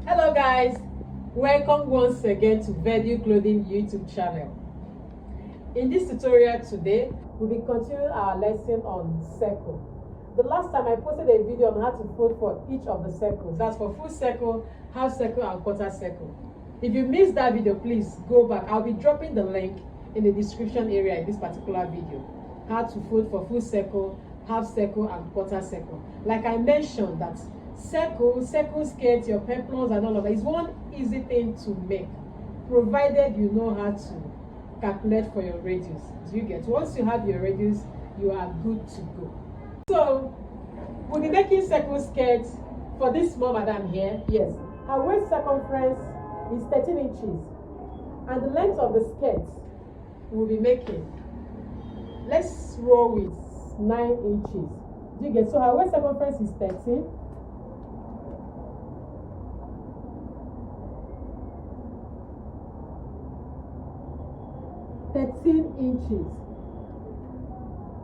Hello guys, welcome once again to Value Clothing YouTube channel. In this tutorial today, we'll be continuing our lesson on circle. The last time I posted a video on how to fold for each of the circles. That's for full circle, half circle and quarter circle. If you missed that video, please go back. I'll be dropping the link in the description area in this particular video. How to fold for full circle, half circle and quarter circle. Like I mentioned that circle skirts, your peplums and all of that is one easy thing to make, provided you know how to calculate for your radius. Do you get? Once you have your radius, you are good to go. So we'll be making circle skirts for this small madam here. Yes, her waist circumference is 13 inches and the length of the skirt we'll be making, let's roll with 9 inches. Do you get? So her waist circumference is 13. Inches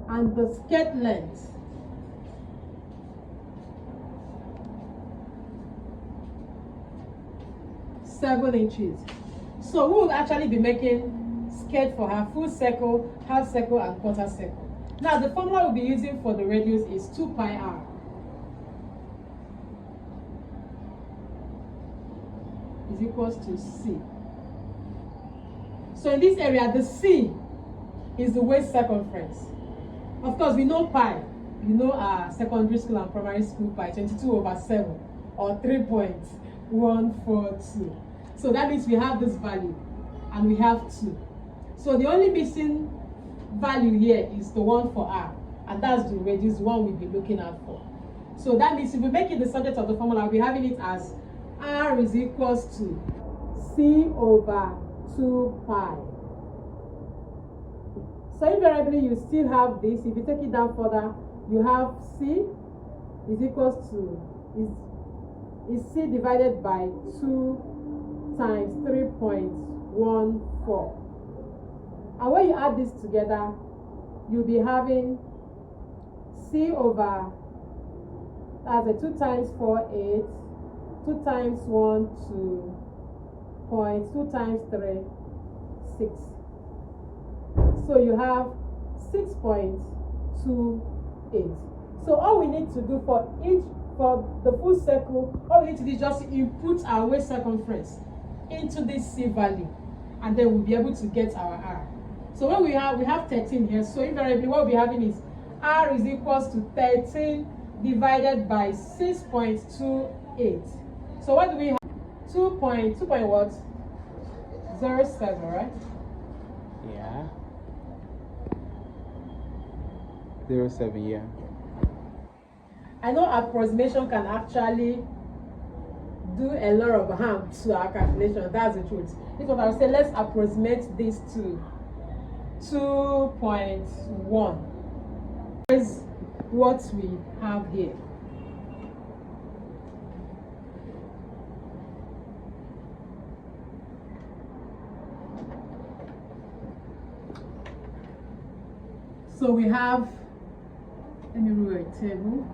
and the skirt length (7 inches). So we will actually be making skirt for her full circle, half circle and quarter circle. Now the formula we'll be using for the radius is 2 pi r is equals to C. So in this area, the C is the waist circumference. Of course, we know pi. You know our secondary school and primary school pi, 22/7 or 3.142. So that means we have this value and we have 2. So the only missing value here is the one for r, and that's the radius, the one we'll be looking at for. So that means if we make it the subject of the formula, we'll be having it as r is equals to C/2 pi. So invariably you still have this. If you take it down further, you have C is equals to is C divided by 2 times 3.14. And when you add this together, you'll be having C over, that's a 2 times 4, 8, 2 times 1, 2, 2 times 3, 6. So you have 6.28. So all we need to do for the full circle, all we need to do is just input our waist circumference into this C value, and then we'll be able to get our R. So when we have 13 here, so invariably what we'll be having is R is equals to 13 divided by 6.28. So what do we have? 2.07, right? Yeah. 07, yeah. I know approximation can actually do a lot of harm to our calculation. That's the truth. This one I would say, let's approximate this to 2.1. Here's what we have here. So we have, let me rule a table.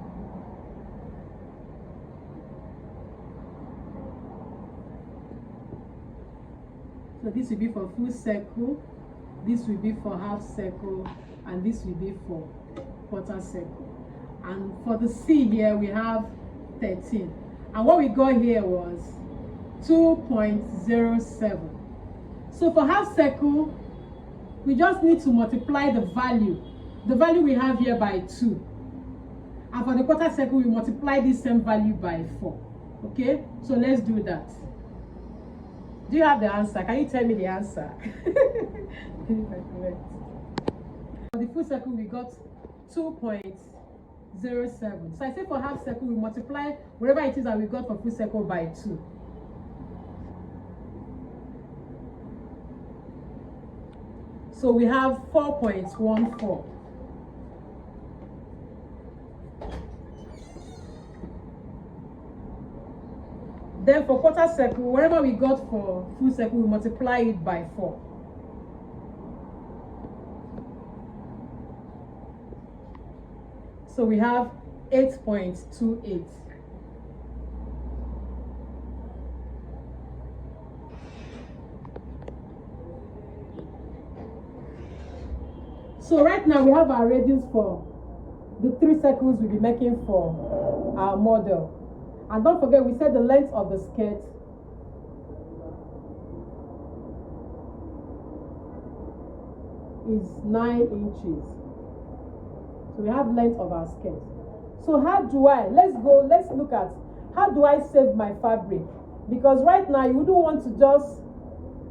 So this will be for full circle, this will be for half circle, and this will be for quarter circle. And for the C here, we have 13. And what we got here was 2.07. So for half circle, we just need to multiply the value we have here by 2. And for the quarter circle, we multiply this same value by 4. Okay? So let's do that. Do you have the answer? Can you tell me the answer? For the full circle, we got 2.07. So I say for half circle, we multiply whatever it is that we got for full circle by 2. So we have 4.14. Then for quarter circle, whatever we got for full circle, we multiply it by 4. So we have 8.28. So right now we have our radius for the 3 circles we'll be making for our model. And don't forget, we said the length of the skirt is 9 inches. So we have length of our skirt. So how do I, let's look at how do I save my fabric? Because right now you wouldn't want to just,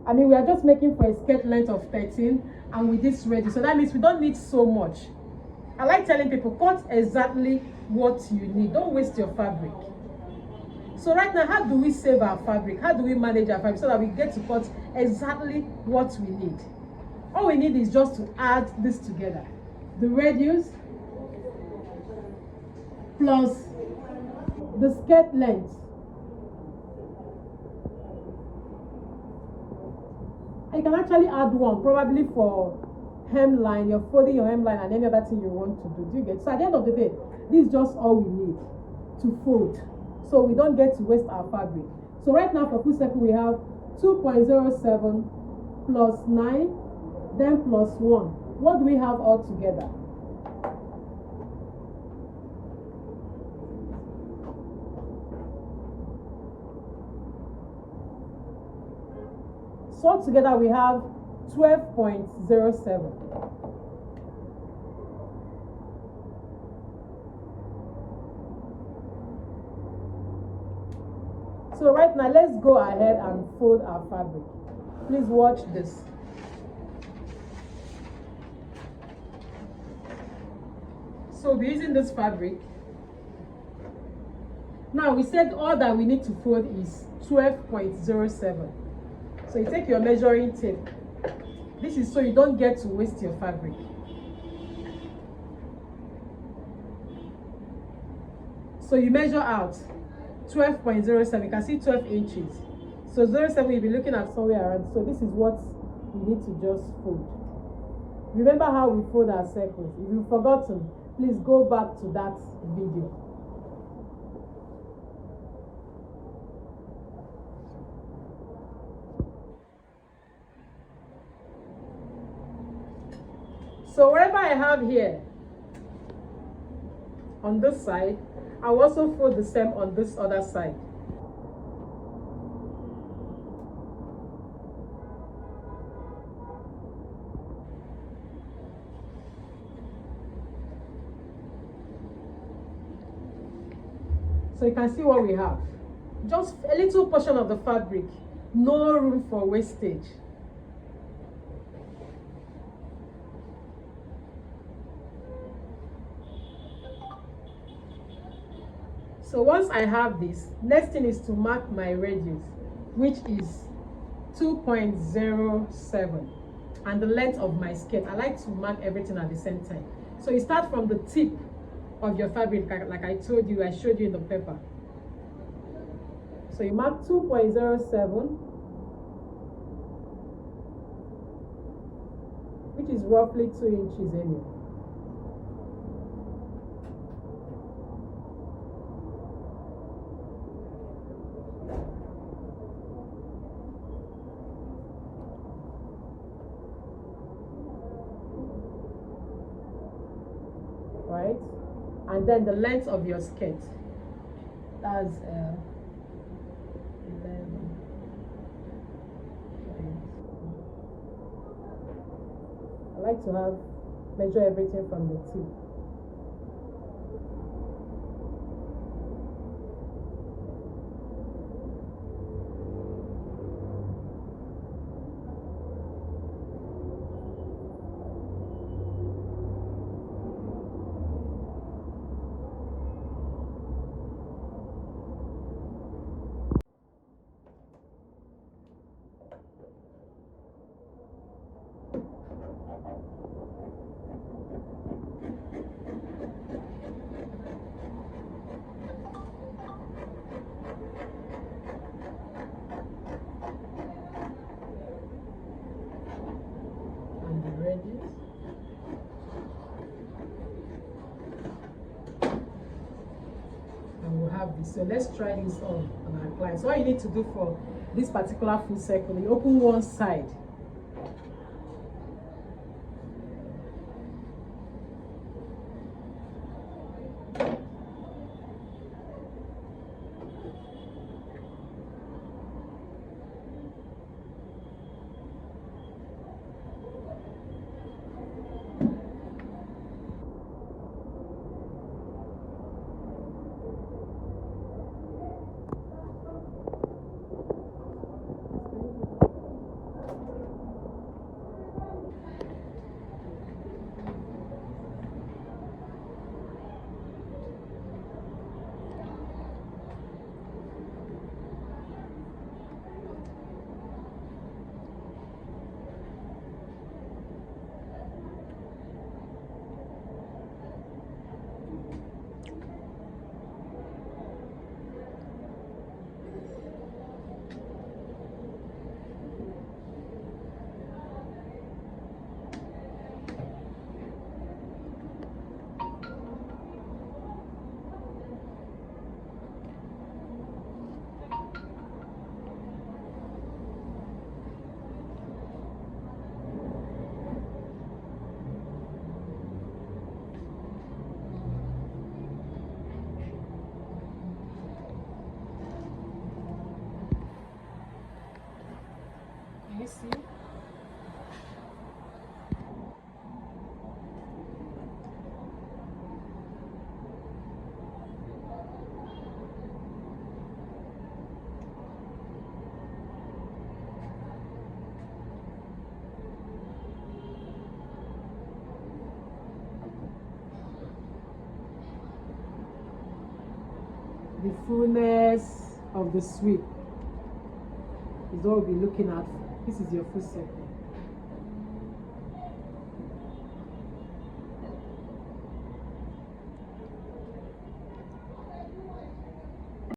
we are just making for a skirt length of 13 and with this ready. So that means we don't need so much. I like telling people, cut exactly what you need. Don't waste your fabric. So right now, how do we save our fabric? How do we manage our fabric so that we get to cut exactly what we need? All we need is just to add this together. The radius plus the skirt length. You can actually add one, probably for hemline. You're folding your hemline and any other thing you want to do. Do you get? So at the end of the day, this is just all we need to fold, so we don't get to waste our fabric. So right now for full circle we have 2.07 plus 9, then plus 1. What do we have all together? So all together we have 12.07. So right now, let's go ahead and fold our fabric. Please watch this. So we're using this fabric. Now we said all that we need to fold is 12.07. So you take your measuring tape. This is so you don't get to waste your fabric. So you measure out 12.07. You can see 12 inches. So 07 you'll be looking at somewhere around. So this is what we need to just fold. Remember how we fold our circles. If you've forgotten, please go back to that video. So whatever I have here on this side, I'll also fold the same on this other side. So you can see what we have. Just a little portion of the fabric, no room for wastage. So once I have this, next thing is to mark my radius, which is 2.07, and the length of my skirt. I like to mark everything at the same time. So you start from the tip of your fabric, like I told you, I showed you in the paper. So you mark 2.07, which is roughly 2 inches anyway. Right, and then the length of your skirt, that's 11. I like to measure everything from the tip. And we'll have this. So let's try this on our client. So all you need to do for this particular full circle, you open one side you see? The fullness of the sweep is what we'll be looking at. This is your full circle.